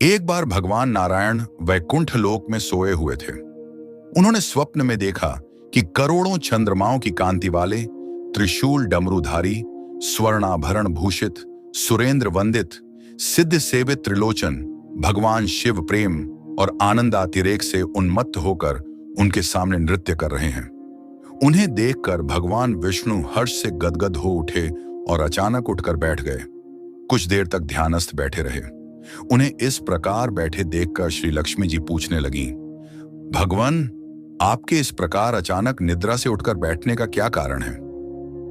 एक बार भगवान नारायण वैकुंठ लोक में सोए हुए थे। उन्होंने स्वप्न में देखा कि करोड़ों चंद्रमाओं की कांति वाले, त्रिशूल डमरूधारी, स्वर्णाभरण भूषित, सुरेंद्र वंदित, सिद्ध सेवित त्रिलोचन भगवान शिव प्रेम और आनंदातिरेक से उन्मत्त होकर उनके सामने नृत्य कर रहे हैं। उन्हें देखकर भगवान विष्णु हर्ष से गदगद हो उठे और अचानक उठकर बैठ गए। कुछ देर तक ध्यानस्थ बैठे रहे। उन्हें इस प्रकार बैठे देखकर श्री लक्ष्मी जी पूछने लगी, भगवान, आपके इस प्रकार अचानक निद्रा से उठकर बैठने का क्या कारण है?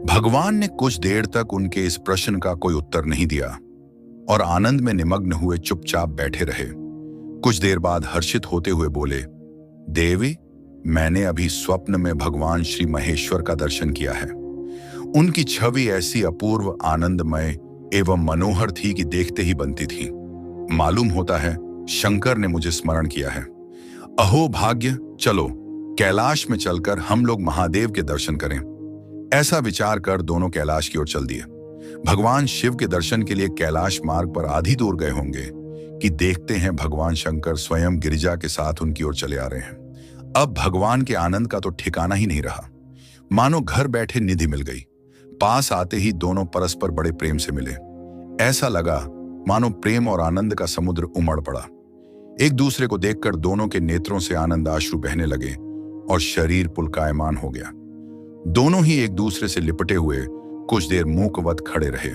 भगवान ने कुछ देर तक उनके इस प्रश्न का कोई उत्तर नहीं दिया और आनंद में निमग्न हुए चुपचाप बैठे रहे। कुछ देर बाद हर्षित होते हुए बोले, देवी, मैंने अभी स्वप्न में भगवान श्री महेश्वर का दर्शन किया है। उनकी छवि ऐसी अपूर्व, आनंदमय एवं मनोहर थी कि देखते ही बनती थी। मालूम होता है शंकर ने मुझे स्मरण किया है। अहो भाग्य, चलो कैलाश में चलकर हम लोग महादेव के दर्शन करें। ऐसा विचार कर दोनों कैलाश की ओर चल दिए। भगवान शिव के दर्शन के लिए कैलाश मार्ग पर आधी दूर गए होंगे कि देखते हैं भगवान शंकर स्वयं गिरिजा के साथ उनकी ओर चले आ रहे हैं। अब भगवान के आनंद का तो ठिकाना ही नहीं रहा, मानो घर बैठे निधि मिल गई। पास आते ही दोनों परस्पर बड़े प्रेम से मिले। ऐसा लगा मानो प्रेम और आनंद का समुद्र उमड़ पड़ा। एक दूसरे को देखकर दोनों के नेत्रों से आनंद आश्रु बहने लगे और शरीर पुलकायमान हो गया। दोनों ही एक दूसरे से लिपटे हुए कुछ देर मूकवत खड़े रहे।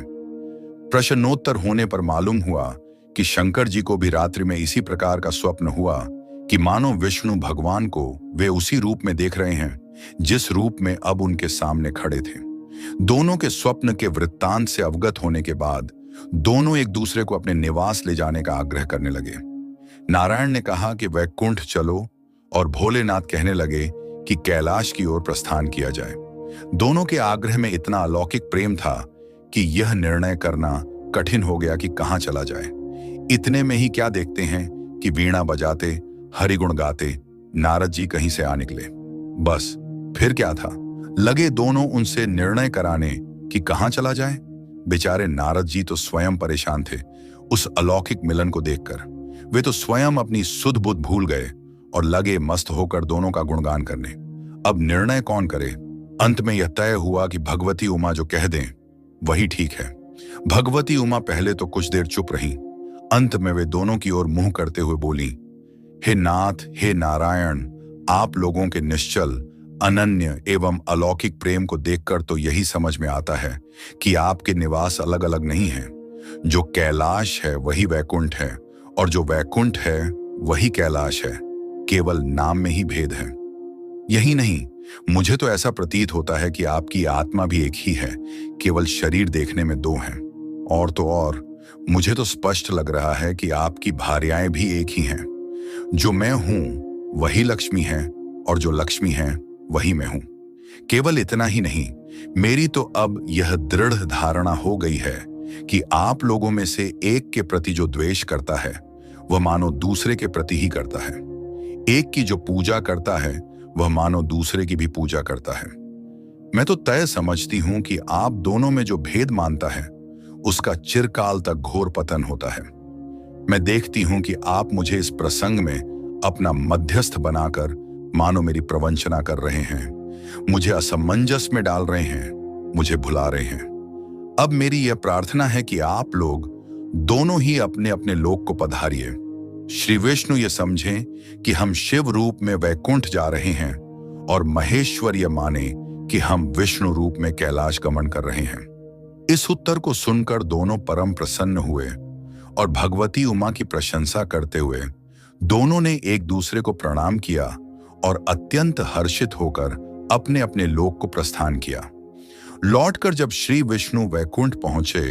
प्रश्नोत्तर होने पर मालूम हुआ कि शंकर जी को भी रात्रि में इसी प्रकार का स्वप्न हुआ कि मानो विष्णु भगवान को वे उसी रूप में देख रहे हैं जिस रूप में अब उनके सामने खड़े थे। दोनों के स्वप्न के वृत्तांत से अवगत होने के बाद दोनों एक दूसरे को अपने निवास ले जाने का आग्रह करने लगे। नारायण ने कहा कि वैकुंठ चलो और भोलेनाथ कहने लगे कि कैलाश की ओर प्रस्थान किया जाए। दोनों के आग्रह में इतना अलौकिक प्रेम था कि यह निर्णय करना कठिन हो गया कि कहां चला जाए। इतने में ही क्या देखते हैं कि वीणा बजाते, हरिगुण गाते नारद जी कहीं से आ निकले। बस फिर क्या था, लगे दोनों उनसे निर्णय कराने कि कहां चला जाए। बेचारे नारद जी तो स्वयं परेशान थे उस अलौकिक मिलन को देखकर। वे तो स्वयं अपनी सुध बुध भूल गए और लगे मस्त होकर दोनों का गुणगान करने। अब निर्णय कौन करे? अंत में यह तय हुआ कि भगवती उमा जो कह दें वही ठीक है। भगवती उमा पहले तो कुछ देर चुप रही। अंत में वे दोनों की ओर मुंह करते हुए बोली, हे नाथ, हे नारायण, आप लोगों के निश्चल, अनन्य एवं अलौकिक प्रेम को देखकर तो यही समझ में आता है कि आपके निवास अलग अलग नहीं हैं। जो कैलाश है वही वैकुंठ है और जो वैकुंठ है वही कैलाश है। केवल नाम में ही भेद है। यही नहीं, मुझे तो ऐसा प्रतीत होता है कि आपकी आत्मा भी एक ही है, केवल शरीर देखने में दो हैं। और तो और मुझे तो स्पष्ट लग रहा है कि आपकी भार्याएं भी एक ही हैं। जो मैं हूं वही लक्ष्मी है और जो लक्ष्मी है वही मैं हूं। केवल इतना ही नहीं, मेरी तो अब यह दृढ़ धारणा हो गई है कि आप लोगों में से एक के प्रति जो द्वेष करता है वह मानो दूसरे के प्रति ही करता है। एक की जो पूजा करता है वह मानो दूसरे की भी पूजा करता है। मैं तो तय समझती हूं कि आप दोनों में जो भेद मानता है उसका चिरकाल तक घोर पतन होता है। मैं देखती हूं कि आप मुझे इस प्रसंग में अपना मध्यस्थ बनाकर मानो मेरी प्रवंचना कर रहे हैं, मुझे असमंजस में डाल रहे हैं, मुझे भुला रहे हैं। अब मेरी यह प्रार्थना है कि आप लोग दोनों ही अपने अपने लोक को पधारिए। श्री विष्णु ये समझें कि हम शिव रूप में वैकुंठ जा रहे हैं और महेश्वर ये माने कि हम विष्णु रूप में कैलाश गमन कर रहे हैं। इस उत्तर को सुनकर दोनों परम प्रसन्न हुए और भगवती उमा की प्रशंसा करते हुए दोनों ने एक दूसरे को प्रणाम किया और अत्यंत हर्षित होकर अपने अपने लोक को प्रस्थान किया। लौटकर जब श्री विष्णु वैकुंठ पहुंचे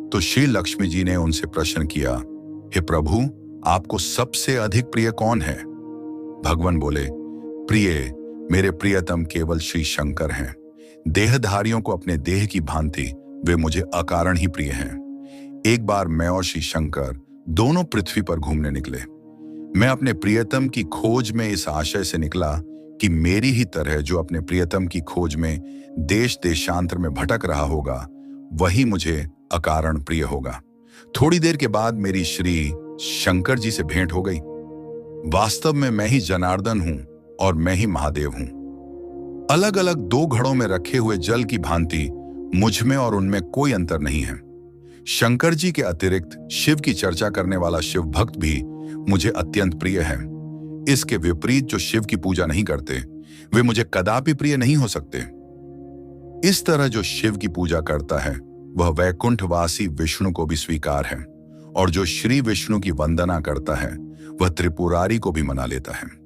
तो श्री लक्ष्मी जी ने उनसे प्रश्न किया, हे प्रभु, आपको सबसे अधिक प्रिय कौन है? भगवान बोले, प्रिय, मेरे प्रियतम केवल श्री शंकर हैं। देहधारियों को अपने देह की भांति वे मुझे अकारण ही प्रिय हैं। एक बार मैं और श्री शंकर दोनों पृथ्वी पर घूमने निकले। मैं अपने प्रियतम की खोज में इस आशय से निकला कि मेरी ही तरह जो अपने प्रियतम की खोज में देश देशांतर में भटक रहा होगा वही मुझे अकारण प्रिय होगा। थोड़ी देर के बाद मेरी श्री शंकर जी से भेंट हो गई। वास्तव में मैं ही जनार्दन हूं और मैं ही महादेव हूं। अलग अलग दो घड़ों में रखे हुए जल की भांति मुझ में और उनमें कोई अंतर नहीं है। शंकर जी के अतिरिक्त शिव की चर्चा करने वाला शिव भक्त भी मुझे अत्यंत प्रिय है। इसके विपरीत जो शिव की पूजा नहीं करते वे मुझे कदापि प्रिय नहीं हो सकते। इस तरह जो शिव की पूजा करता है वह वैकुंठवासी विष्णु को भी स्वीकार है, और जो श्री विष्णु की वंदना करता है वह त्रिपुरारी को भी मना लेता है।